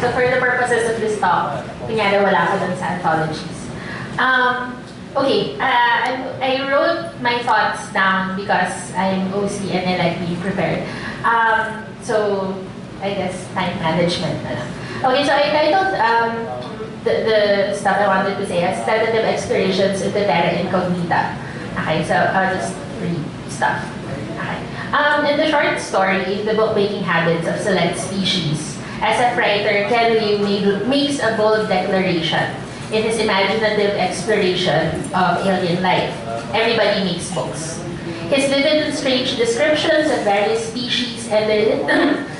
So for the purposes of this talk, kunyari wala ko dun sa anthologies. I wrote my thoughts down because I'm OC and I like being prepared. So I guess time management na lang. Okay, so I titled the stuff I wanted to say as Tentative Explorations into Terra Incognita. Okay, so I'll just read stuff. Okay. In the short story, The Bookmaking Habits of Select Species, SF writer Ken Liu makes a bold declaration in his imaginative exploration of alien life. Everybody makes books. His vivid and strange descriptions of various species and their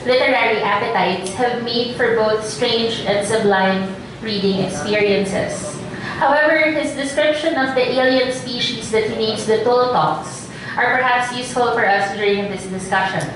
literary appetites have made for both strange and sublime reading experiences. However, his description of the alien species that he names the Toltocs are perhaps useful for us during this discussion.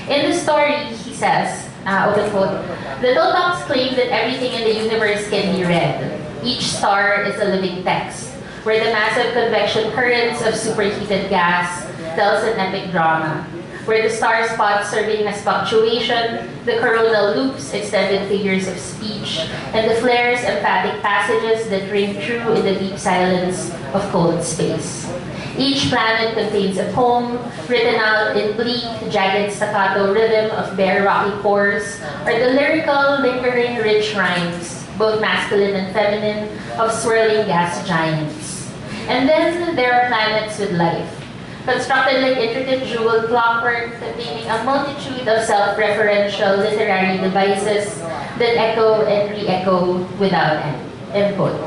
In the story, he says, open quote, the Toltocs claim that everything in the universe can be read. Each star is a living text, where the massive convection currents of superheated gas tells an epic drama, where the star spots serving as punctuation, the coronal loops extended figures of speech, and the flares emphatic passages that ring true in the deep silence of cold space. Each planet contains a poem, written out in bleak, jagged staccato rhythm of bare rocky pores, or the lyrical, lingering, rich rhymes, both masculine and feminine, of swirling gas giants. And then there are planets with life, constructed like intricate jeweled clockwork, containing a multitude of self-referential literary devices that echo and re-echo without end. End quote.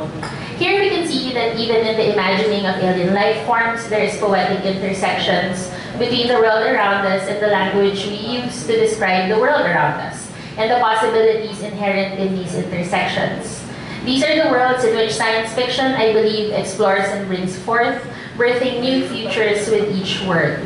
Here we can see that even in the imagining of alien life forms, there is poetic intersections between the world around us and the language we use to describe the world around us, and the possibilities inherent in these intersections. These are the worlds in which science fiction, I believe, explores and brings forth, birthing new futures with each word.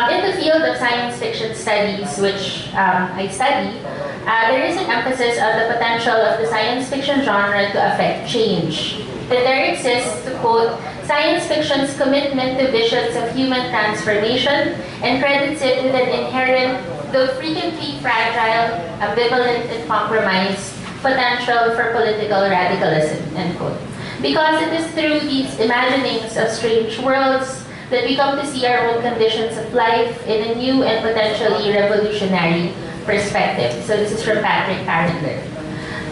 In the field of science fiction studies, which I study, there is an emphasis on the potential of the science fiction genre to affect change. That there exists, to quote, science fiction's commitment to visions of human transformation and credits it with an inherent, though frequently fragile, ambivalent, and compromised potential for political radicalism, end quote. Because it is through these imaginings of strange worlds that we come to see our own conditions of life in a new and potentially revolutionary perspective. So this is from Patrick Carringer.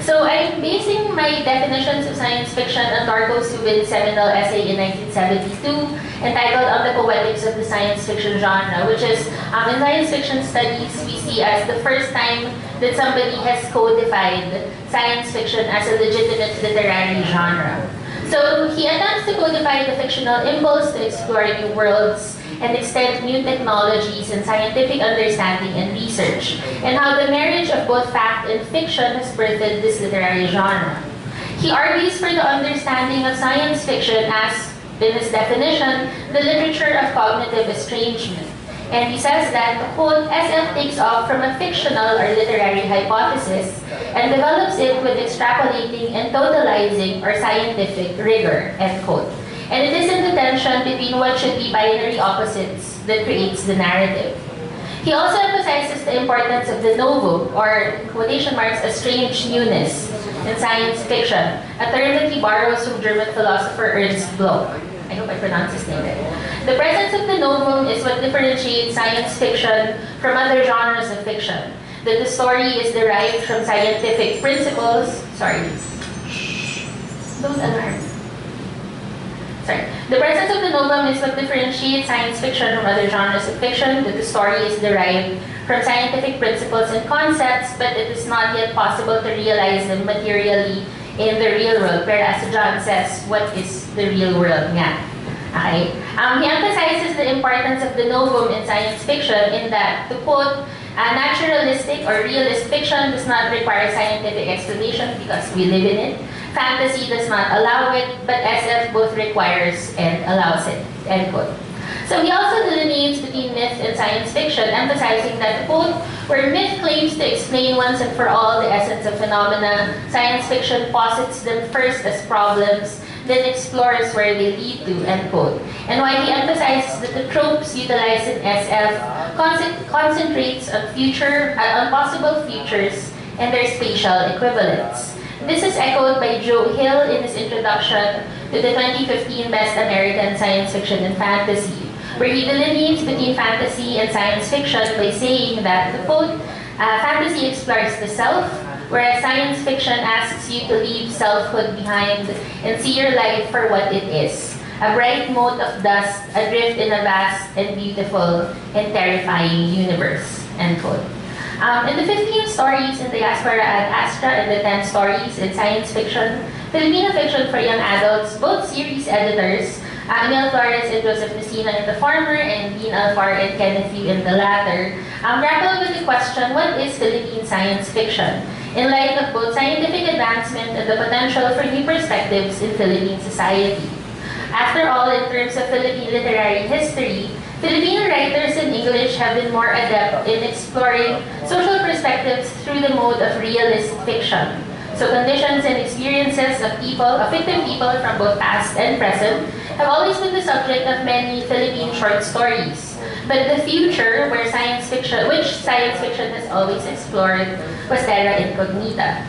So I'm basing my definitions of science fiction on Darko Subin's seminal essay in 1972 entitled On the Poetics of the Science Fiction Genre, which is, in science fiction studies, we see as the first time that somebody has codified science fiction as a legitimate literary genre. So he attempts to codify the fictional impulse to explore new worlds and extend new technologies and scientific understanding and research, and how the marriage of both fact and fiction has birthed this literary genre. He argues for the understanding of science fiction as, in his definition, the literature of cognitive estrangement. And he says that, quote, SF takes off from a fictional or literary hypothesis and develops it with extrapolating and totalizing or scientific rigor, end quote. And it is in the tension between what should be binary opposites that creates the narrative. He also emphasizes the importance of the novum, or, in quotation marks, a strange newness in science fiction, a term that he borrows from German philosopher Ernst Bloch. I hope I pronounced his name right. The presence of the novum is what differentiates science fiction from other genres of fiction. That the story is derived from scientific principles. Sorry. Don't alarm. Sorry. The presence of the novum is what differentiates science fiction from other genres of fiction. That the story is derived from scientific principles and concepts, but it is not yet possible to realize them materially in the real world, whereas John says, what is the real world nga? Okay. He emphasizes the importance of the novum in science fiction in that, to quote, naturalistic or realist fiction does not require scientific explanation because we live in it. Fantasy does not allow it, but SF both requires and allows it, end quote. So he also delineates between myth and science fiction, emphasizing that, quote, where myth claims to explain once and for all the essence of phenomena, science fiction posits them first as problems, then explores where they lead to, end quote. And while he emphasizes that the tropes utilized in SF concentrates on possible futures and their spatial equivalents. This is echoed by Joe Hill in his introduction to the 2015 Best American Science Fiction and Fantasy, where he delineates between fantasy and science fiction by saying that, the quote, fantasy explores the self, whereas science fiction asks you to leave selfhood behind and see your life for what it is. A bright mote of dust adrift in a vast and beautiful and terrifying universe, end quote. In the 15 stories in the Aspera and Astra and the 10 stories in science fiction, Filipino fiction for young adults, both series editors, Emil Flores and Joseph Messina in the former, and Dean Alfar and Kenneth Yu in the latter, grapple with the question, what is Philippine science fiction? In light of both scientific advancement and the potential for new perspectives in Philippine society. After all, in terms of Philippine literary history, Filipino writers in English have been more adept in exploring social perspectives through the mode of realist fiction. So conditions and experiences of people, of victim people from both past and present, have always been the subject of many Philippine short stories. But the future, where science fiction, which science fiction has always explored, was terra incognita.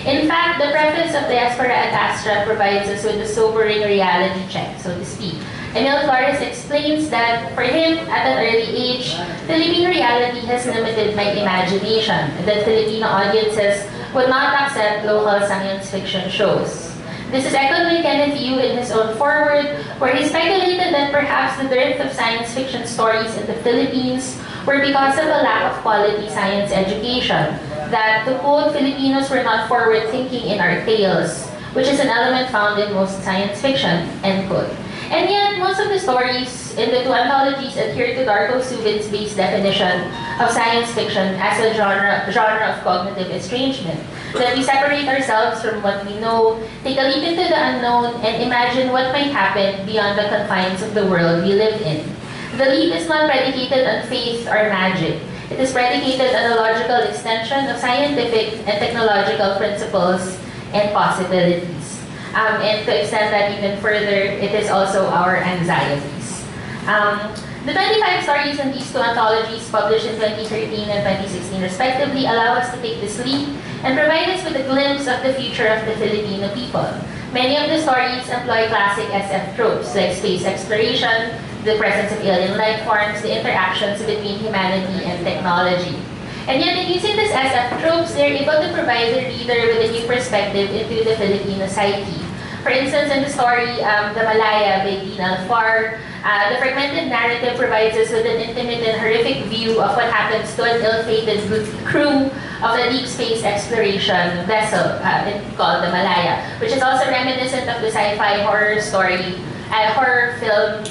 In fact, the preface of the Aspera and Astra provides us with a sobering reality check, so to speak. Emil Flores explains that for him, at an early age, Philippine reality has limited my imagination, and that Filipino audiences would not accept local science fiction shows. This is echoed by Kenneth Yu in his own foreword, where he speculated that perhaps the dearth of science fiction stories in the Philippines were because of a lack of quality science education, that, to quote, Filipinos were not forward-thinking in our tales, which is an element found in most science fiction, end quote. And yet, most of the stories in the two anthologies adhere to Darko Subin's base definition of science fiction as a genre of cognitive estrangement, that we separate ourselves from what we know, take a leap into the unknown, and imagine what might happen beyond the confines of the world we live in. The leap is not predicated on faith or magic. It is predicated on a logical extension of scientific and technological principles and possibilities. And to extend that even further, it is also our anxieties. The 25 stories in these two anthologies, published in 2013 and 2016 respectively, allow us to take this leap and provide us with a glimpse of the future of the Filipino people. Many of the stories employ classic SF tropes like space exploration, the presence of alien life forms, the interactions between humanity and technology. And yet, in using these SF tropes, they're able to provide the reader with a new perspective into the Filipino psyche. For instance, in the story, The Malaya by Dean Alfar, the fragmented narrative provides us with an intimate and horrific view of what happens to an ill-fated crew of the deep space exploration vessel called The Malaya, which is also reminiscent of the sci-fi horror story, horror film,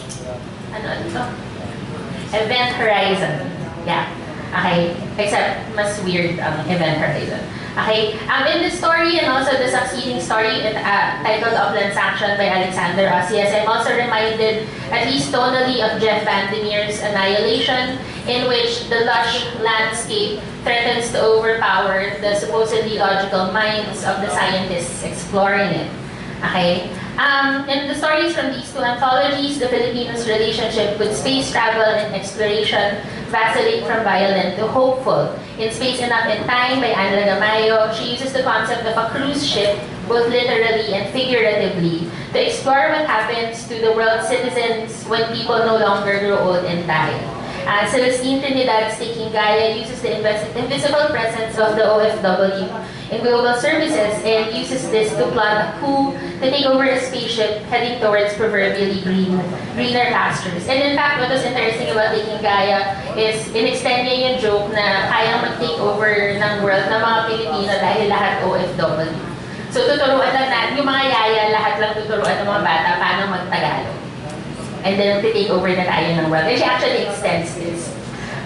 Event Horizon. Yeah. Okay, except mas weird Event Horizon. Okay, in this story and also the succeeding story titled Upland Sanction by Alexander Osias, I'm also reminded, at least tonally, of Jeff Vandermeer's Annihilation, in which the lush landscape threatens to overpower the supposedly logical minds of the scientists exploring it. Okay. In the stories from these two anthologies, the Filipinos' relationship with space travel and exploration vacillate from violent to hopeful. In Space Enough and Time by Anla Gamayo, she uses the concept of a cruise ship, both literally and figuratively, to explore what happens to the world's citizens when people no longer grow old and die. Celestine Trinidad's Taking Gaia uses the invisible presence of the OFW in global services and uses this to plot a coup to take over a spaceship heading towards proverbially greener pastures. And in fact, what was interesting about Taking Gaia is in-extend niya yung joke na kayang mag-take over ng world ng mga Pilipino dahil lahat OFW. So tuturuan lang natin, yung mga yaya, lahat lang tuturuan ng mga bata paano mag-Tagalog. And then to take over na tayo ng world. And she actually extends this.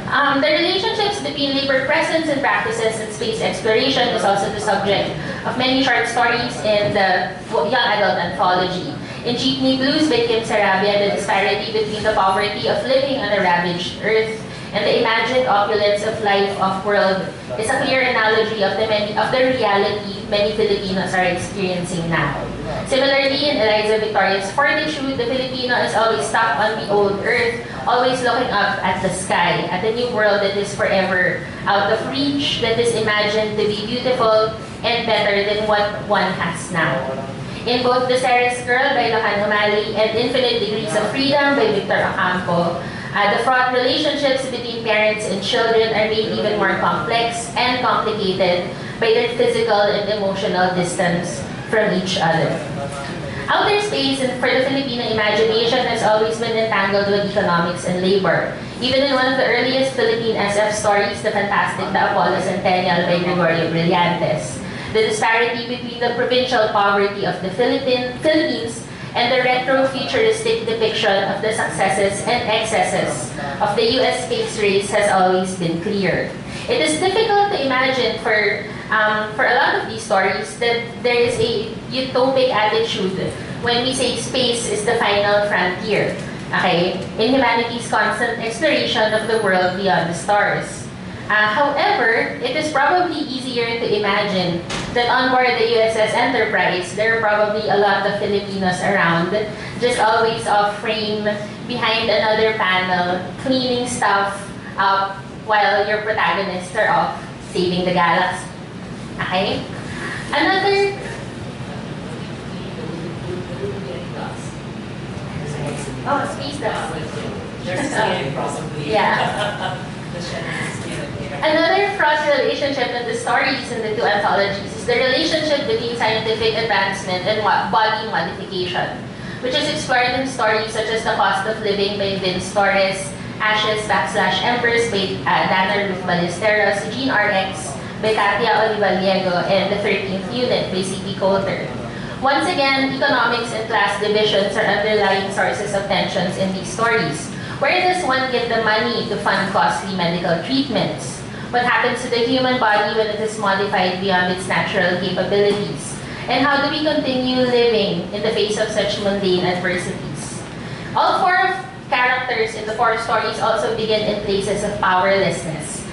The relationships between labor presence and practices in space exploration is also the subject of many short stories in the young adult anthology. In Jeepney Blues by Kim Sarabia, the disparity between the poverty of living on a ravaged Earth and the imagined opulence of life off-world is a clear analogy of the reality many Filipinos are experiencing now. Similarly, in Eliza Victoria's fortitude, the Filipino is always stuck on the old earth, always looking up at the sky, at the new world that is forever out of reach, that is imagined to be beautiful and better than what one has now. In both The Ceres Girl by Lohan Umali and Infinite Degrees of Freedom by Victor Ocampo, the fraught relationships between parents and children are made even more complex and complicated by their physical and emotional distance from each other. Outer space for the Filipino imagination has always been entangled with economics and labor. Even in one of the earliest Philippine SF stories, the fantastic The Apollo Centennial by Gregorio Brillantes, the disparity between the provincial poverty of the Philippines and the retro-futuristic depiction of the successes and excesses of the US space race has always been clear. It is difficult to imagine for a lot of these stories that there is a utopic attitude when we say space is the final frontier, okay, in humanity's constant exploration of the world beyond the stars. However, it is probably easier to imagine that on board the USS Enterprise, there are probably a lot of Filipinos around, just always off-frame, behind another panel, cleaning stuff up while your protagonists are off saving the galaxy. Okay? Another... Oh, space dust. Yeah. Another fraught relationship in the stories in the two anthologies is the relationship between scientific advancement and body modification, which is explored in stories such as The Cost of Living by Vince Torres, Ashes/Embers by Dana Ruth Ballesteros, Gene RX by Katia Olivaliego, and The 13th Unit by C.P. Coulter. Once again, economics and class divisions are underlying sources of tensions in these stories. Where does one get the money to fund costly medical treatments? What happens to the human body when it is modified beyond its natural capabilities? And how do we continue living in the face of such mundane adversities? All four characters in the four stories also begin in places of powerlessness.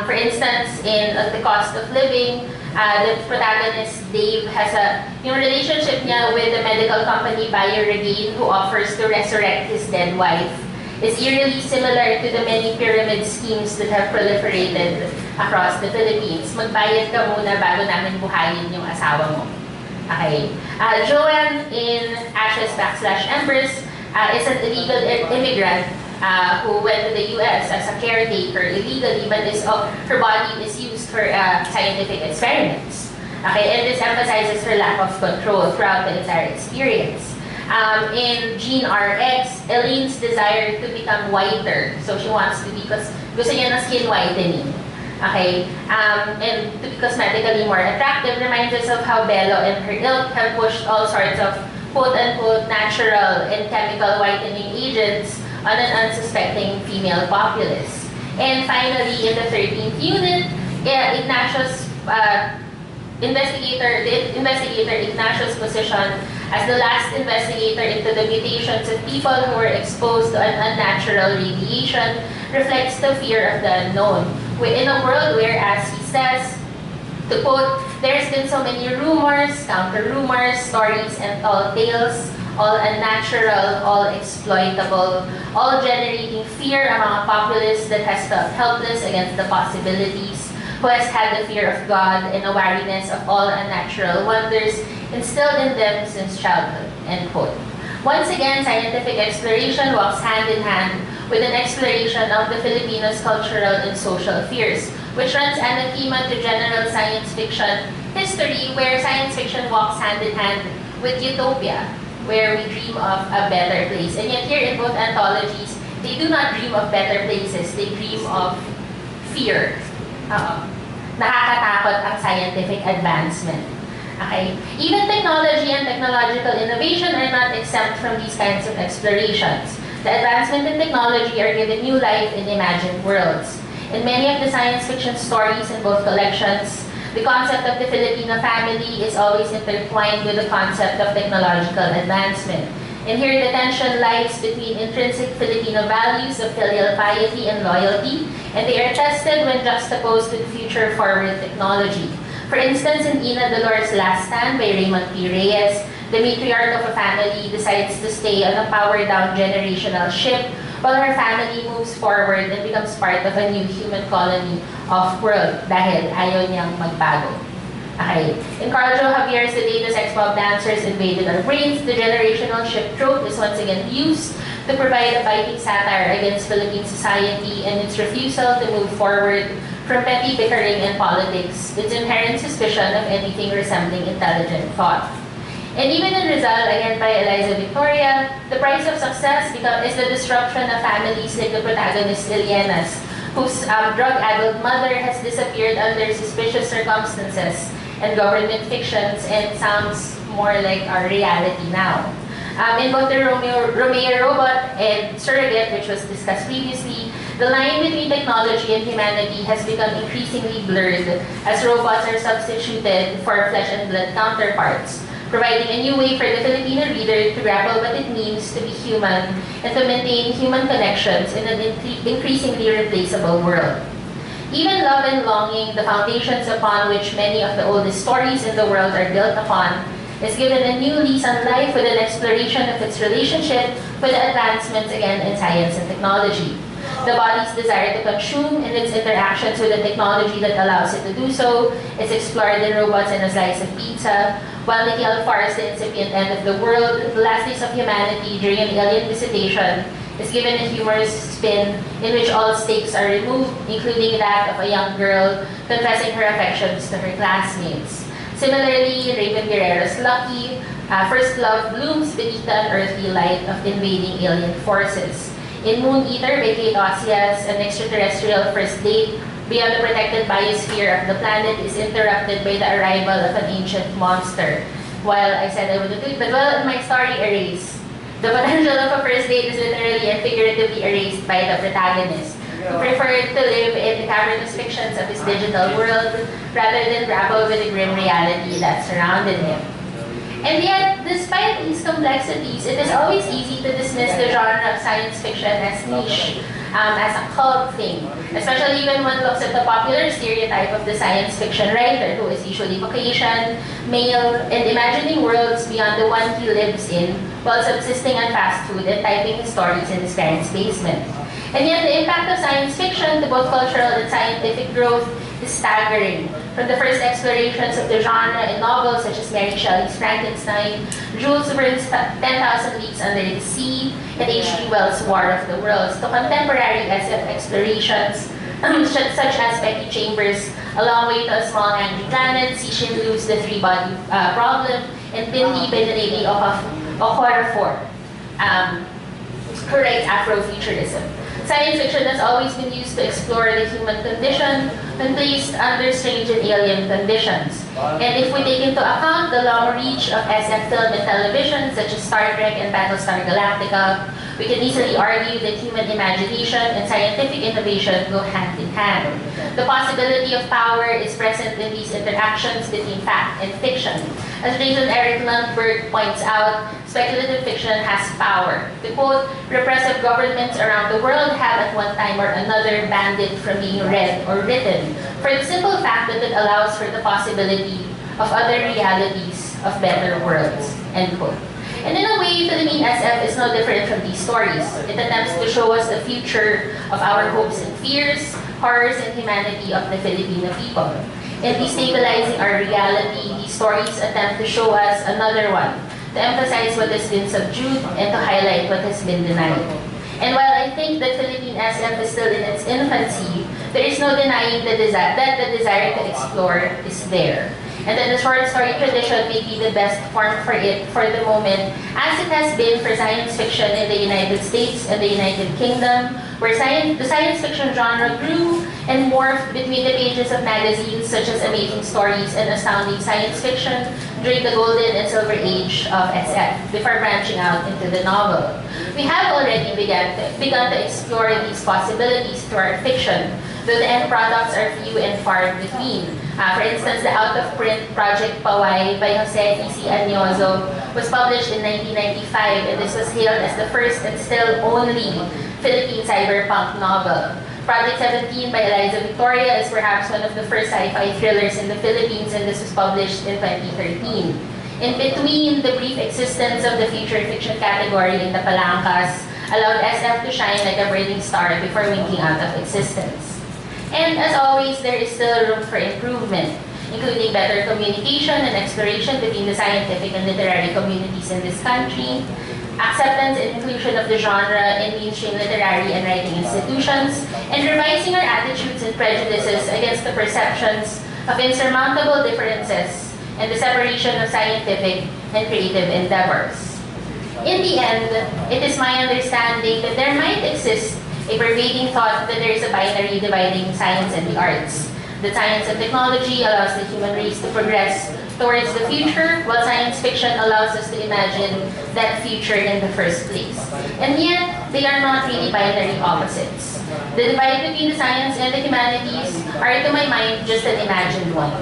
For instance, in The Cost of Living, the protagonist, Dave, has a relationship niya with the medical company BioRegain, who offers to resurrect his dead wife, is eerily similar to the many pyramid schemes that have proliferated across the Philippines. Magbayad ka muna bago namin buhayin yung asawa mo. Okay. Joanne in Ashes/Embers is an illegal immigrant who went to the US as a caretaker illegally, but her body is used for scientific experiments. Okay, and this emphasizes her lack of control throughout the entire experience. In Gene RX, Elaine's desire to become whiter, so she wants to be, gusto niya na skin whitening. Okay, and to be cosmetically more attractive reminds us of how Bello and her ilk have pushed all sorts of quote-unquote natural and chemical whitening agents on an unsuspecting female populace. And finally, in the 13th unit, Ignacio's investigator Ignacio's position as the last investigator into the mutations of people who were exposed to an unnatural radiation reflects the fear of the unknown. In a world where, as he says, to quote, "There's been so many rumors, counter-rumors, stories, and tall tales, all unnatural, all exploitable, all generating fear among a populace that has felt helpless against the possibilities, who has had the fear of God and a wariness of all unnatural wonders instilled in them since childhood," end quote. Once again, scientific exploration walks hand in hand with an exploration of the Filipinos' cultural and social fears, which runs anathema to general science fiction history, where science fiction walks hand in hand with utopia, where we dream of a better place. And yet here in both anthologies, they do not dream of better places, they dream of fear. Nakakatakot ang scientific advancement. Okay? Even technology and technological innovation are not exempt from these kinds of explorations. The advancement in technology are given new life in imagined worlds. In many of the science fiction stories in both collections, the concept of the Filipino family is always intertwined with the concept of technological advancement. And here the tension lies between intrinsic Filipino values of filial piety and loyalty, and they are tested when juxtaposed with future-forward technology. For instance, in Ina Dolores' Last Stand by Raymond P. Reyes, the matriarch of a family decides to stay on a power-down generational ship while her family moves forward and becomes part of a new human colony off-world dahil ayaw niyang magbago. Okay. In Carl Joe Javier's The Day the Sex Bomb Dancers Invaded Our Brains, the generational ship trope is once again used to provide a biting satire against Philippine society and its refusal to move forward from petty bickering and politics, its inherent suspicion of anything resembling intelligent thought. And even in Rizal, again by Eliza Victoria, the price of success is the disruption of families like the protagonist Iliena's, whose drug-addled mother has disappeared under suspicious circumstances and government fictions, and sounds more like our reality now. In both the Romeo Robot and Surrogate, which was discussed previously, the line between technology and humanity has become increasingly blurred as robots are substituted for flesh and blood counterparts, providing a new way for the Filipino reader to grapple what it means to be human and to maintain human connections in an increasingly replaceable world. Even Love and Longing, the foundations upon which many of the oldest stories in the world are built upon, is given a new lease on life with an exploration of its relationship with the advancements again in science and technology. The body's desire to consume and its interactions with the technology that allows it to do so is explored in Robots and a Slice of Pizza, while Nicky Alfar's The Incipient End of the World, The Last Days of Humanity During an Alien Visitation, is given a humorous spin in which all stakes are removed, including that of a young girl confessing her affections to her classmates. Similarly, Raven Guerrero's Lucky, First Love blooms beneath the unearthly light of invading alien forces. In Moon Eater by Kate Osias, an extraterrestrial first date beyond the protected biosphere of the planet is interrupted by the arrival of an ancient monster. While I said I wouldn't do it, but well, in my story, Erase. The potential of a first date is literally and figuratively erased by the protagonist, who preferred to live in the cavernous fictions of his digital world rather than grapple with the grim reality that surrounded him. And yet, despite these complexities, it is always easy to dismiss the genre of science fiction as niche, as a cult thing, especially when one looks at the popular stereotype of the science fiction writer, who is usually Caucasian, male, and imagining worlds beyond the one he lives in while subsisting on fast food and typing his stories in his parents' basement. And yet, the impact of science fiction to both cultural and scientific growth is staggering. From the first explorations of the genre in novels such as Mary Shelley's Frankenstein, Jules Verne's 10,000 Leagues Under the Sea, and H.G. Wells' War of the Worlds, to contemporary SF explorations such as Becky Chambers' A Long Way to a Small Angry Planet, Cixin Liu's The Three-Body Problem, and Bindi by the Lady of Okorafor, who writes Afrofuturism. Science fiction has always been used to explore the human condition when placed under strange and alien conditions. And if we take into account the long reach of SF film and television, such as Star Trek and Battlestar Galactica, we can easily argue that human imagination and scientific innovation go hand in hand. The possibility of power is present in these interactions between fact and fiction. As Jason Eric Lundberg points out, speculative fiction has power. To quote, repressive governments around the world have at one time or another banned it from being read or written, for the simple fact that it allows for the possibility of other realities of better worlds, end quote. And in a way, Philippine SF is no different from these stories. It attempts to show us the future of our hopes and fears, horrors and humanity of the Filipino people. In destabilizing our reality, these stories attempt to show us another one, to emphasize what has been subdued and to highlight what has been denied. And while I think that Philippine SF is still in its infancy, there is no denying that the desire to explore is there. And that the short story tradition may be the best form for it for the moment, as it has been for science fiction in the United States and the United Kingdom, where the science fiction genre grew and morphed between the pages of magazines such as Amazing Stories and Astounding Science Fiction during the golden and silver age of SF, before branching out into the novel. We have already begun to explore these possibilities through our fiction, though the end products are few and far between. For instance, the out-of-print Project Paway by Jose T.C. Añoso was published in 1995, and this was hailed as the first and still only Philippine cyberpunk novel. Project 17 by Eliza Victoria is perhaps one of the first sci-fi thrillers in the Philippines, and this was published in 2013. In between, the brief existence of the future fiction category in the Palancas allowed SF to shine like a burning star before winking out of existence. And as always, there is still room for improvement, including better communication and exploration between the scientific and literary communities in this country, acceptance and inclusion of the genre in mainstream literary and writing institutions, and revising our attitudes and prejudices against the perceptions of insurmountable differences and the separation of scientific and creative endeavors. In the end, it is my understanding that there might exist a pervading thought that there is a binary dividing science and the arts. That science and technology allows the human race to progress towards the future, while science fiction allows us to imagine that future in the first place. And yet, they are not really binary opposites. The divide between the science and the humanities are, to my mind, just an imagined one.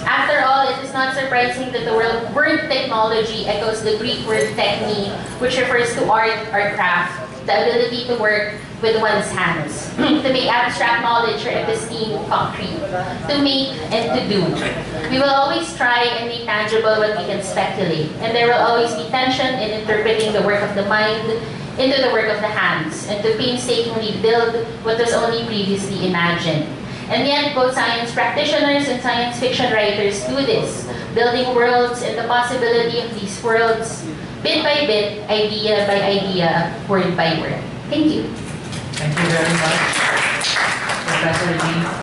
After all, it is not surprising that the word technology echoes the Greek word techne, which refers to art or craft, the ability to work with one's hands, to make abstract knowledge or episteme concrete, to make and to do. We will always try and make tangible what we can speculate, and there will always be tension in interpreting the work of the mind into the work of the hands, and to painstakingly build what was only previously imagined. And yet, both science practitioners and science fiction writers do this, building worlds and the possibility of these worlds, bit by bit, idea by idea, word by word. Thank you. Thank you very much, Professor Lee.